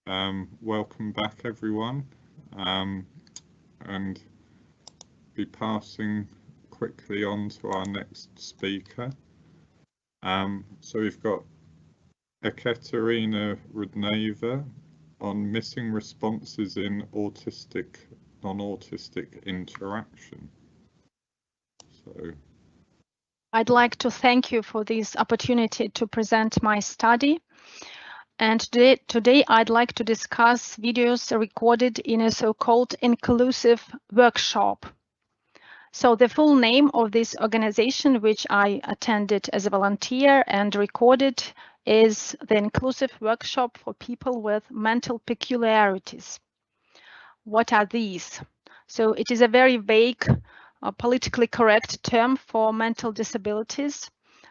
Welcome back, everyone, and be passing quickly on to our next speaker. So we've got Ekaterina Rudneva on missing responses in autistic, non-autistic interaction. So I'd like to thank you for this opportunity to present my study. And today I'd like to discuss videos recorded in a so-called inclusive workshop. So the full name of this organization, which I attended as a volunteer and recorded, is the Inclusive Workshop for People with Mental Peculiarities. What are these? So it is a very vague, politically correct term for mental disabilities,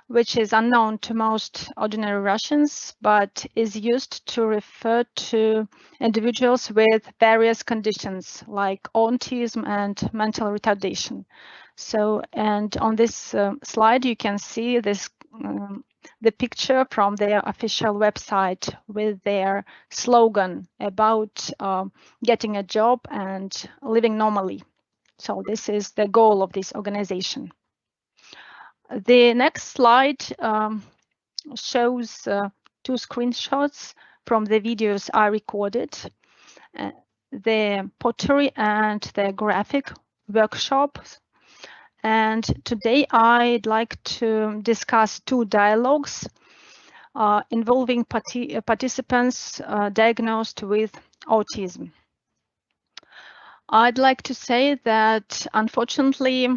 which is unknown to most ordinary Russians, but is used to refer to individuals with various conditions like autism and mental retardation. So, and on this slide, you can see this the picture from their official website with their slogan about getting a job and living normally. So this is the goal of this organization. The next slide shows two screenshots from the videos I recorded, the pottery and the graphic workshops. And today I'd like to discuss two dialogues involving participants diagnosed with autism. I'd like to say that, unfortunately,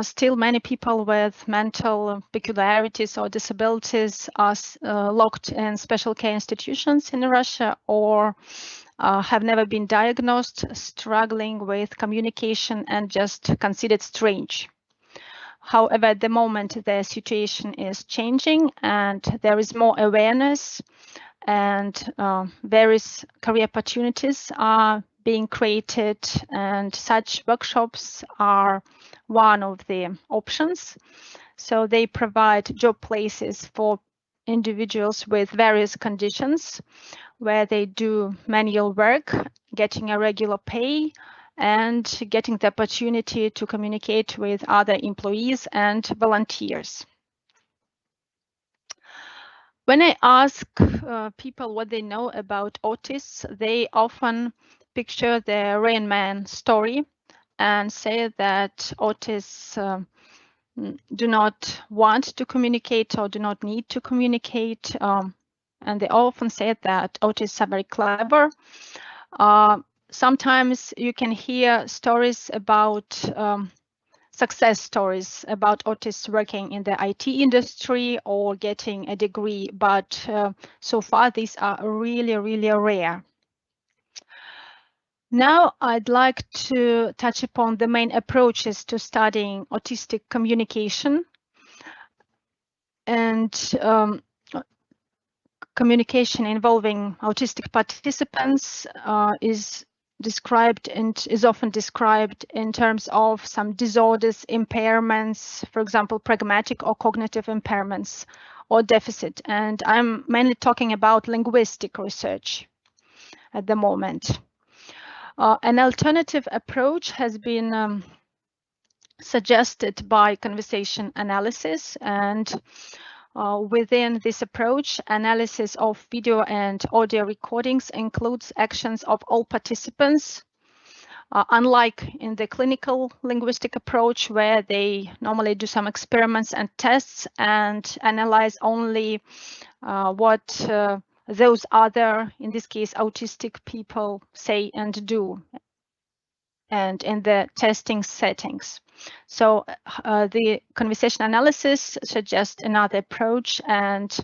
still many people with mental peculiarities or disabilities are locked in special care institutions in Russia or have never been diagnosed, struggling with communication and just considered strange. However, at the moment, the situation is changing and there is more awareness and various career opportunities are being created, and such workshops are one of the options. So they provide job places for individuals with various conditions where they do manual work, getting a regular pay, and getting the opportunity to communicate with other employees and volunteers. When I ask people what they know about autists, they often picture the Rain Man story and say that autists do not want to communicate or do not need to communicate. And they often say that autists are very clever. Sometimes you can hear stories about success stories about autists working in the IT industry or getting a degree, but so far these are really, really rare. Now I'd like to touch upon the main approaches to studying autistic communication. And communication involving autistic participants is described and is often described in terms of some disorders, impairments, for example, pragmatic or cognitive impairments or deficit. And I'm mainly talking about linguistic research at the moment. An alternative approach has been suggested by conversation analysis, and within this approach, analysis of video and audio recordings includes actions of all participants, unlike in the clinical linguistic approach, where they normally do some experiments and tests and analyze only what those other, in this case, autistic people say and do, and in the testing settings. So the conversation analysis suggests another approach and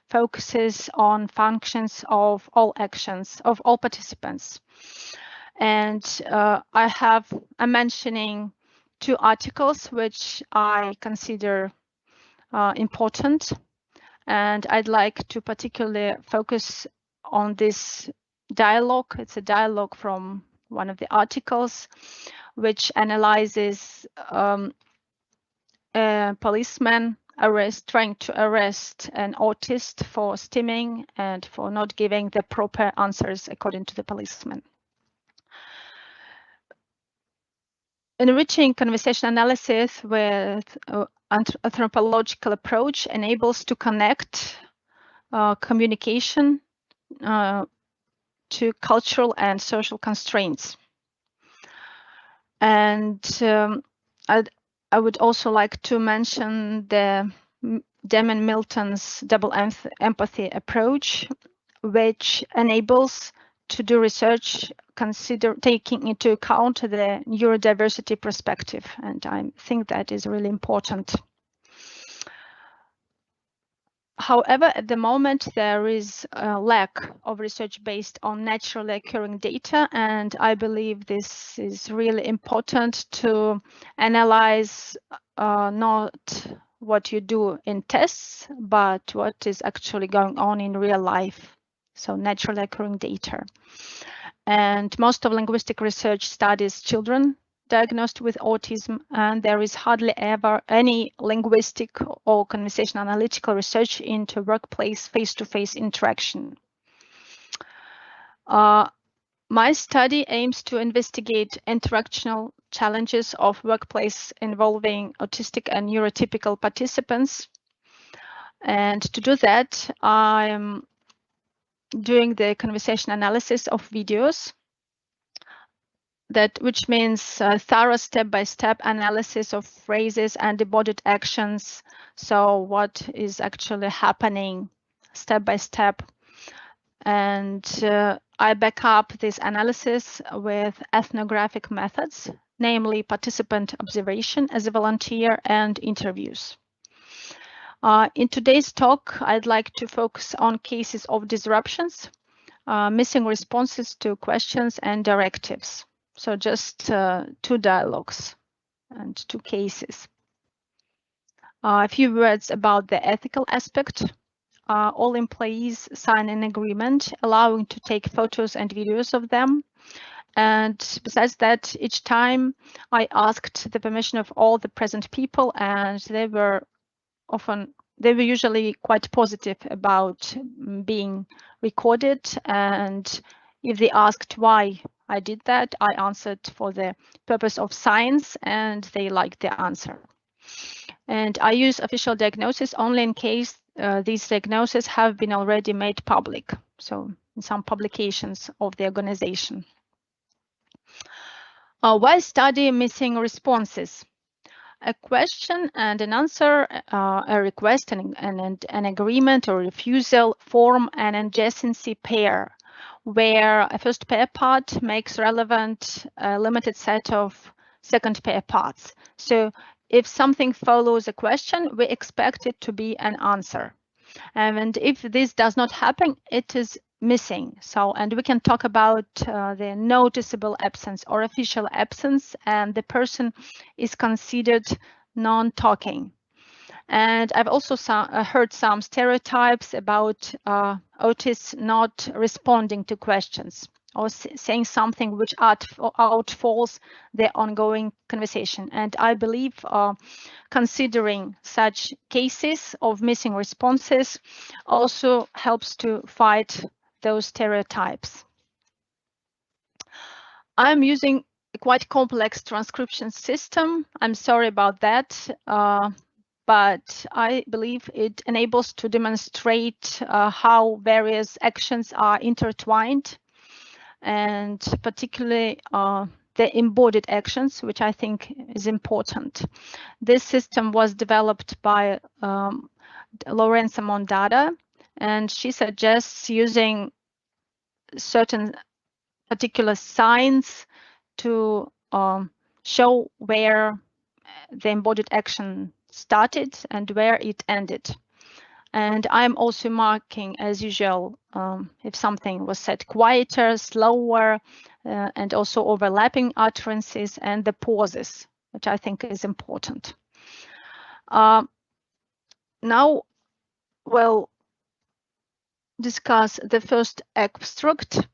focuses on functions of all actions of all participants. And I'm mentioning two articles which I consider important, and I'd like to particularly focus on this dialogue. It's a dialogue from one of the articles, which analyzes a policeman trying to arrest an autist for stimming and for not giving the proper answers according to the policeman. Enriching conversation analysis with anthropological approach enables to connect communication to cultural and social constraints. And I would also like to mention the Damian Milton's double empathy approach, which enables to do research taking into account the neurodiversity perspective, and I think that is really important. However, at the moment, there is a lack of research based on naturally occurring data, and I believe this is really important to analyze not what you do in tests, but what is actually going on in real life, so naturally occurring data. And most of linguistic research studies children diagnosed with autism, and there is hardly ever any linguistic or conversation analytical research into workplace face-to-face interaction. My study aims to investigate interactional challenges of workplace involving autistic and neurotypical participants. And to do that, I'm doing the conversation analysis of videos, which means thorough step-by-step analysis of phrases and embodied actions. So what is actually happening step by step. And I back up this analysis with ethnographic methods, namely participant observation as a volunteer and interviews. In today's talk, I'd like to focus on cases of disruptions, missing responses to questions and directives. So just 2 dialogues and 2 cases. A few words about the ethical aspect. All employees sign an agreement allowing to take photos and videos of them. And besides that, each time I asked the permission of all the present people, and they were usually quite positive about being recorded. And if they asked why I did that, I answered for the purpose of science, and they liked the answer. And I use official diagnosis only in case these diagnoses have been already made public, so in some publications of the organization. Why study missing responses? A question and an answer, a request and an agreement or refusal form an adjacency pair, where a first pair part makes relevant a limited set of second pair parts. So if something follows a question, we expect it to be an answer. And if this does not happen, it is missing. So, and we can talk about the noticeable absence or official absence, and the person is considered non-talking. And I've also heard some stereotypes about autists not responding to questions or saying something which outfalls the ongoing conversation. And I believe considering such cases of missing responses also helps to fight those stereotypes. I'm using a quite complex transcription system. I'm sorry about that. But I believe it enables to demonstrate how various actions are intertwined, and particularly the embodied actions, which I think is important. This system was developed by Lorenza Mondada, and she suggests using certain particular signs to show where the embodied action started and where it ended. And I'm also marking, as usual, if something was said quieter, slower, and also overlapping utterances and the pauses, which I think is important. Now we'll discuss the first extract.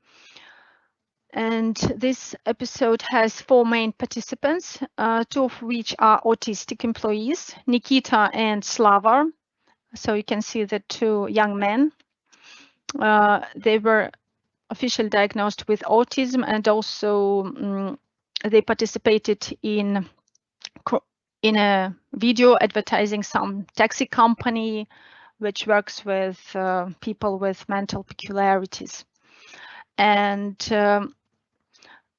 And this episode has 4 main participants, 2 of which are autistic employees, Nikita and Slava. So you can see the 2 young men. They were officially diagnosed with autism, and also they participated in a video advertising some taxi company which works with people with mental peculiarities. And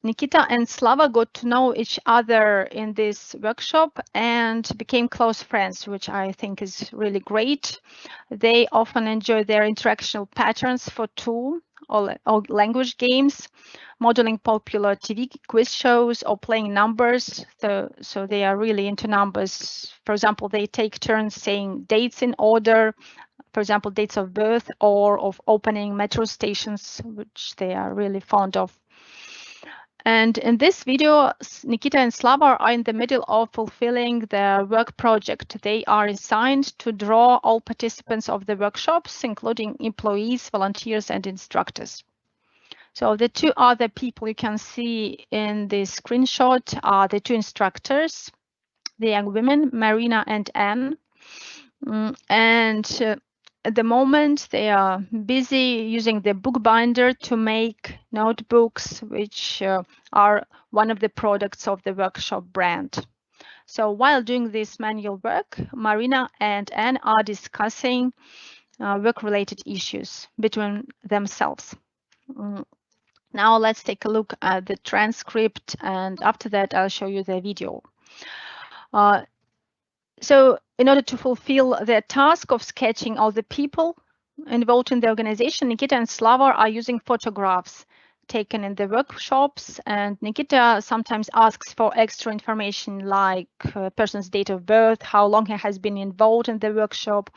Nikita and Slava got to know each other in this workshop and became close friends, which I think is really great. They often enjoy their interactional patterns for tool or language games, modeling popular TV quiz shows, or playing numbers. So they are really into numbers. For example, they take turns saying dates in order, for example, dates of birth or of opening metro stations, which they are really fond of. And in this video, Nikita and Slava are in the middle of fulfilling their work project. They are assigned to draw all participants of the workshops, including employees, volunteers, and instructors. So the 2 other people you can see in this screenshot are the 2 instructors, the young women, Marina and Anne. And at the moment, they are busy using the bookbinder to make notebooks, which are one of the products of the workshop brand. So while doing this manual work, Marina and Anne are discussing work-related issues between themselves. Now let's take a look at the transcript, and after that I'll show you the video. So in order to fulfill their task of sketching all the people involved in the organization, Nikita and Slava are using photographs taken in the workshops, and Nikita sometimes asks for extra information like a person's date of birth, how long he has been involved in the workshop,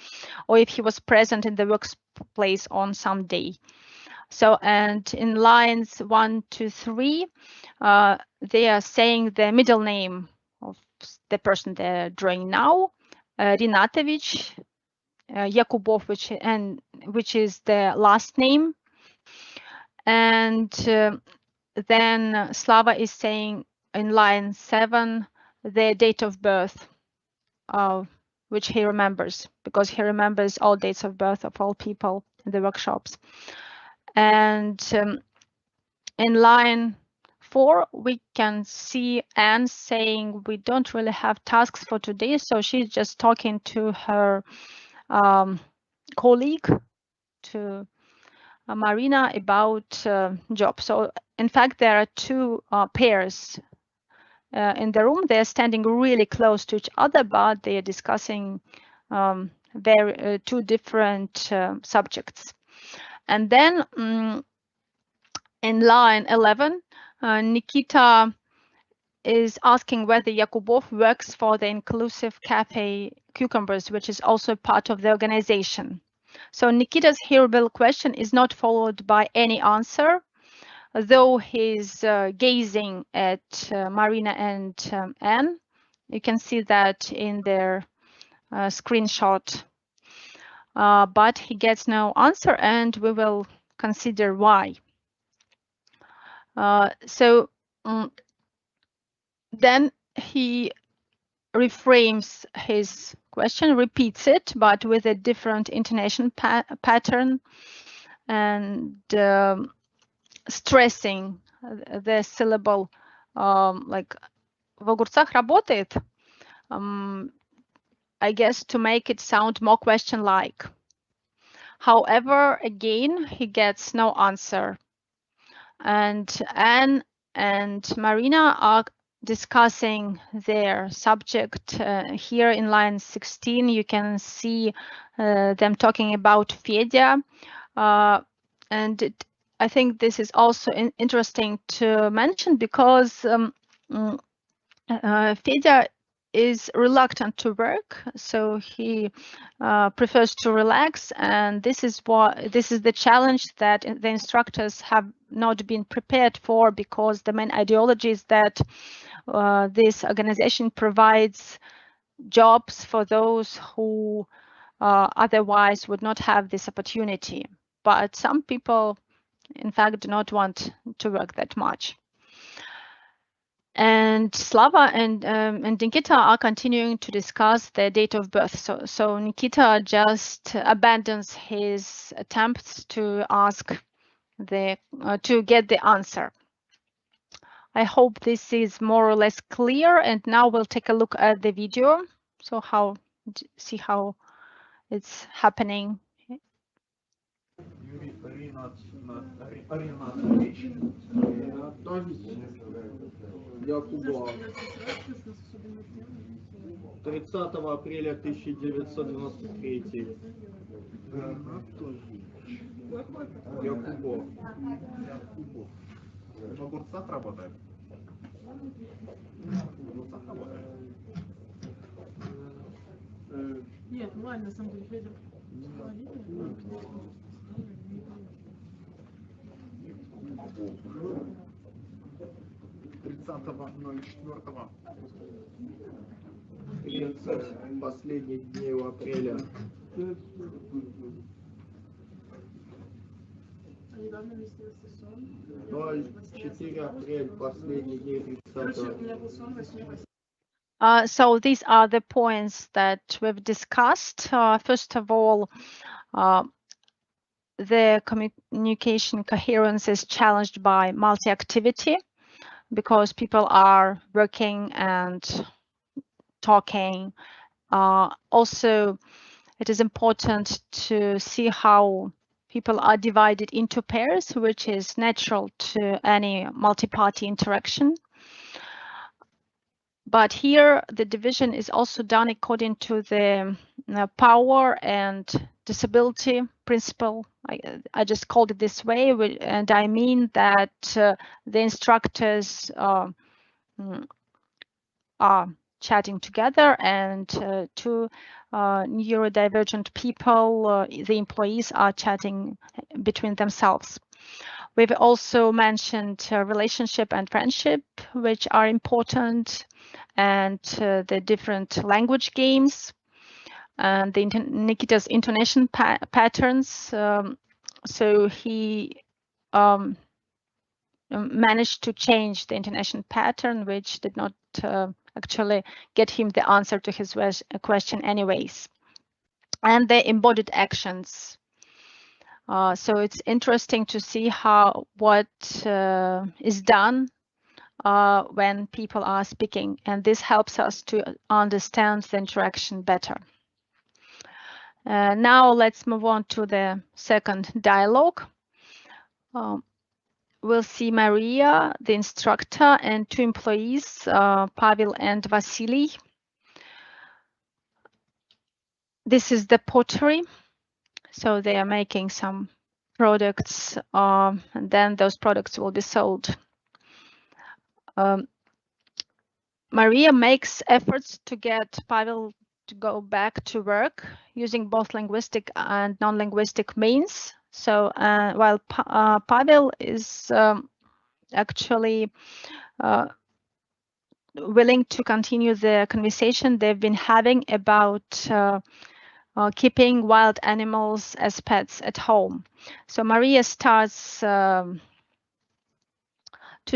or if he was present in the workplace on some day. So, and in lines 1 to 3, they are saying the middle name of the person they're drawing now, Rinatovich, Yakubov, which is the last name. And then Slava is saying in line 7 the date of birth, which he remembers, because he remembers all dates of birth of all people in the workshops. And in line 4, we can see Anne saying we don't really have tasks for today, so she's just talking to her colleague, to Marina, about job. So in fact, there are 2 pairs in the room. They're standing really close to each other, but they are discussing 2 different subjects. And then in line 11, Nikita is asking whether Yakubov works for the Inclusive Cafe Cucumbers, which is also part of the organization. So Nikita's hearable question is not followed by any answer, though he's gazing at Marina and Anne. You can see that in their screenshot. But he gets no answer, and we will consider why. Then he reframes his question, repeats it, but with a different intonation pattern, and stressing the syllable, like в огурцах работает, I guess to make it sound more question-like. However, again, he gets no answer. And Anne and Marina are discussing their subject. Here in line 16, you can see them talking about Fedya. And I think this is also interesting to mention, because Fedya is reluctant to work, so he prefers to relax, and this is the challenge that the instructors have not been prepared for, because the main ideology is that this organization provides jobs for those who otherwise would not have this opportunity. But some people in fact, do not want to work that much. And Slava and Nikita are continuing to discuss their date of birth. So Nikita just abandons his attempts to ask to get the answer. I hope this is more or less clear. And now we'll take a look at the video. So see how it's happening. Якубов. 30 апреля 1993. Якубов. В огурцах работает? Нет, ну ладно, на самом деле, Федор. 30.04. 30 последних дней апреля. А недавно мне снился сон. 04 апрель, последние дни 30. Короче, у меня был сон 8. So these are the points that we've discussed. First of all, the communication coherence is challenged by multi-activity because people are working and talking. Also, it is important to see how people are divided into pairs, which is natural to any multi-party interaction. But here, the division is also done according to the power and disability principle. I just called it this way, and I mean that the instructors are chatting together, and two neurodivergent people, the employees, are chatting between themselves. We've also mentioned relationship and friendship, which are important, and the different language games, and Nikita's intonation patterns. So he managed to change the intonation pattern, which did not actually get him the answer to his question anyways. And the embodied actions. So it's interesting to see what is done when people are speaking, and this helps us to understand the interaction better. Now let's move on to the second dialogue. We'll see Maria, the instructor, and two employees, Pavel and Vasily. This is the pottery. So they are making some products, and then those products will be sold. Maria makes efforts to get Pavel to go back to work using both linguistic and non-linguistic means. So while Pavel is actually willing to continue the conversation they've been having about keeping wild animals as pets at home. So Maria starts to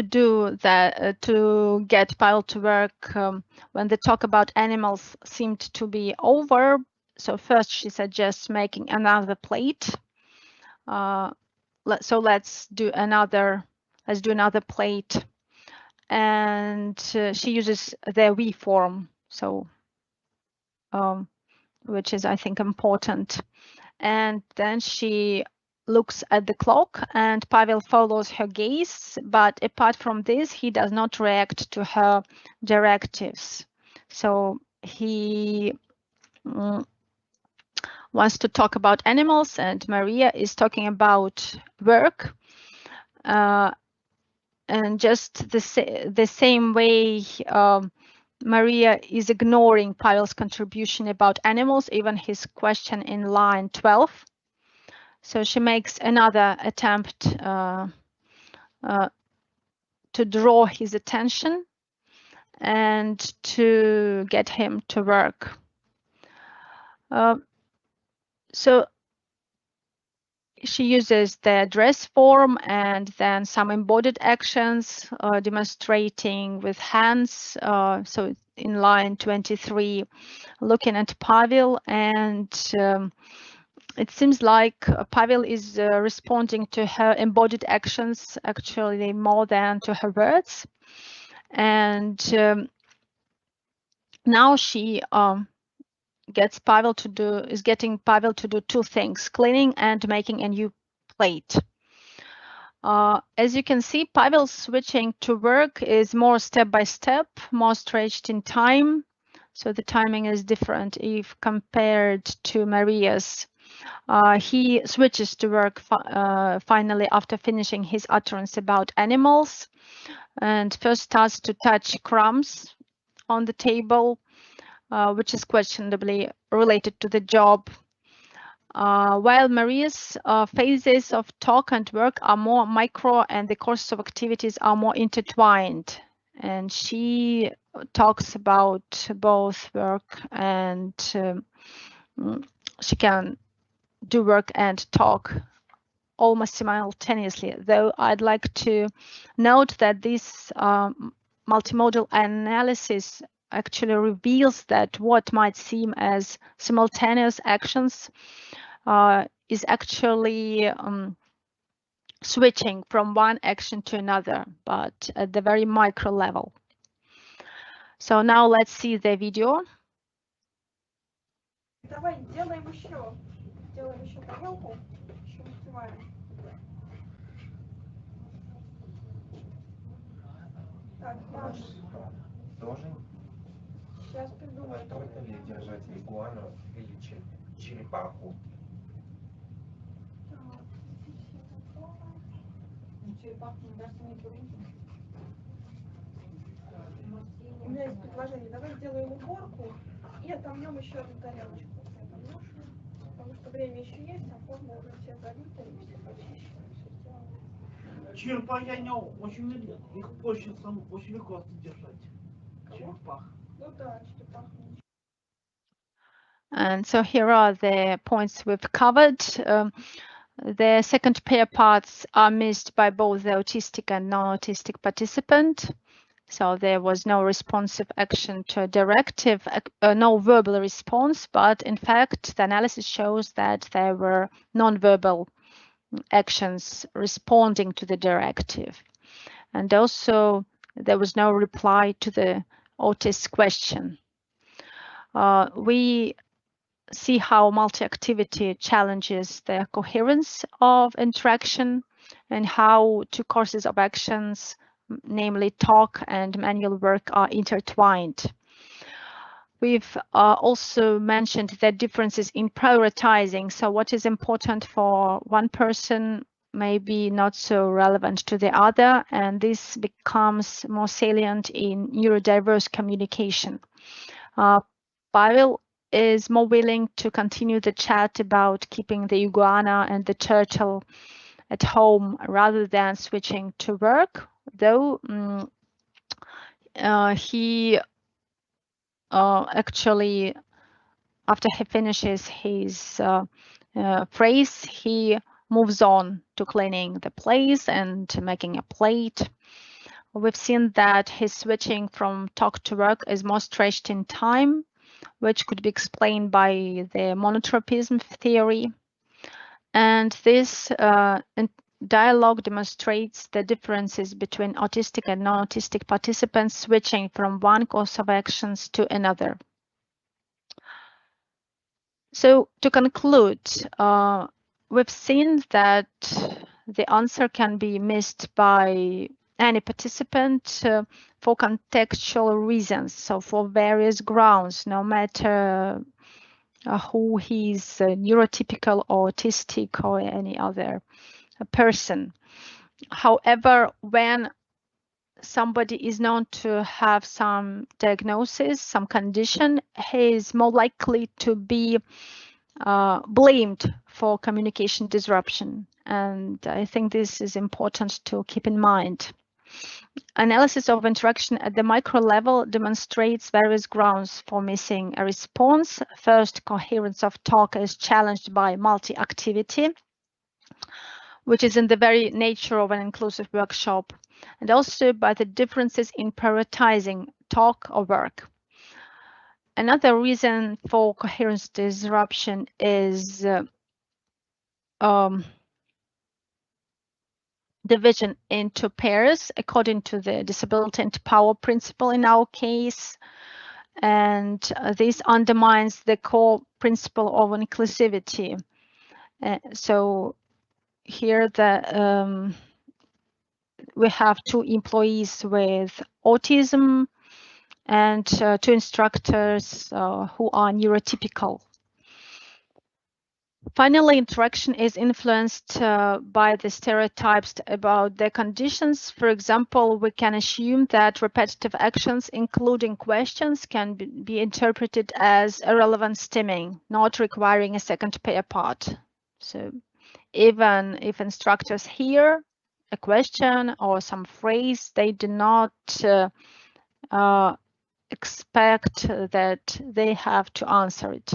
do that, to get Pavel to work when the talk about animals seemed to be over. So first she suggests making another plate. So let's do another plate, and she uses the we form, so which is, I think, important. And then she looks at the clock, and Pavel follows her gaze, but apart from this, he does not react to her directives. So he wants to talk about animals, and Maria is talking about work. And just the same way Maria is ignoring Pavel's contribution about animals, even his question in line 12. So she makes another attempt to draw his attention and to get him to work. So she uses the address form and then some embodied actions demonstrating with hands. So in line 23, looking at Pavel, and it seems like Pavel is responding to her embodied actions actually more than to her words. And now she is getting Pavel to do two things: cleaning and making a new plate. As you can see, Pavel's switching to work is more step-by-step, more stretched in time. So the timing is different if compared to Maria's. He switches to work finally after finishing his utterance about animals, and first starts to touch crumbs on the table, which is questionably related to the job. While Maria's phases of talk and work are more micro and the courses of activities are more intertwined, and she talks about both work and she can do work and talk almost simultaneously, though I'd like to note that this multimodal analysis actually reveals that what might seem as simultaneous actions is actually switching from one action to another, but at the very micro level. So now let's see the video. Давай, делаем еще тарелку, еще успеваем. Так, Маша. Тоже Сейчас придумаю. можно ли держать игуану или черепаху? Черепаху, мне кажется, не трудно. У меня есть предложение. Давай сделаем уборку и отомнем еще одну тарелочку. Потому что время еще есть, а форма уже все забита и все почищено, все сделано. Черепахи, они очень медленные. Их проще очень легко держать. Черепах. Ну да, черепаха. And so here are the points we've covered. The second pair parts are missed by both the autistic and non-autistic participant. So there was no responsive action to a directive, no verbal response, but in fact, the analysis shows that there were non-verbal actions responding to the directive. And also there was no reply to the autist's question. We see how multi-activity challenges the coherence of interaction and how two courses of actions, namely talk and manual work, are intertwined. We've also mentioned the differences in prioritizing. So what is important for one person may be not so relevant to the other, and this becomes more salient in neurodiverse communication. Pavel is more willing to continue the chat about keeping the iguana and the turtle at home rather than switching to work, though he actually, after he finishes his phrase, he moves on to cleaning the place and making a plate. We've seen that his switching from talk to work is more stretched in time, which could be explained by the monotropism theory. And this dialogue demonstrates the differences between autistic and non-autistic participants switching from one course of actions to another. So to conclude, we've seen that the answer can be missed by any participant for contextual reasons, so for various grounds, no matter who he's neurotypical or autistic or any other person. However, when somebody is known to have some diagnosis, some condition, he is more likely to be blamed for communication disruption. And I think this is important to keep in mind. Analysis of interaction at the micro level demonstrates various grounds for missing a response. First, coherence of talk is challenged by multi-activity. which is in the very nature of an inclusive workshop, and also by the differences in prioritizing talk or work. Another reason for coherence disruption is division into pairs according to the disability and power principle in our case. And this undermines the core principle of inclusivity. So here we have 2 employees with autism and 2 instructors who are neurotypical. Finally, interaction is influenced by the stereotypes about the conditions. For example, we can assume that repetitive actions, including questions, can be interpreted as irrelevant stimming, not requiring a second pair part. So even if instructors hear a question or some phrase, they do not expect that they have to answer it.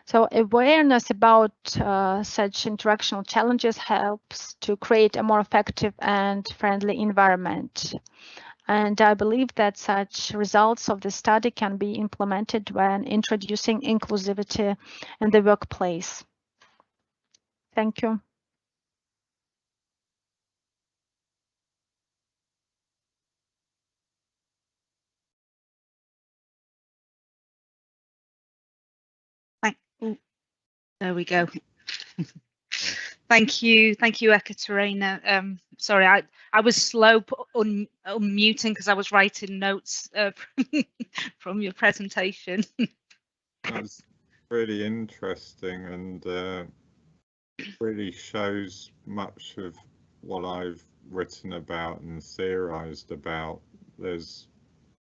So awareness about such interactional challenges helps to create a more effective and friendly environment. And I believe that such results of the study can be implemented when introducing inclusivity in the workplace. Thank you. There we go. Thank you, Ekaterina. Sorry, I was slow unmuting because I was writing notes from your presentation. That's really interesting and really shows much of what I've written about and theorized about. There's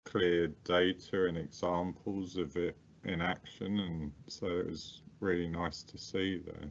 clear data and examples of it in action, and so it was really nice to see there.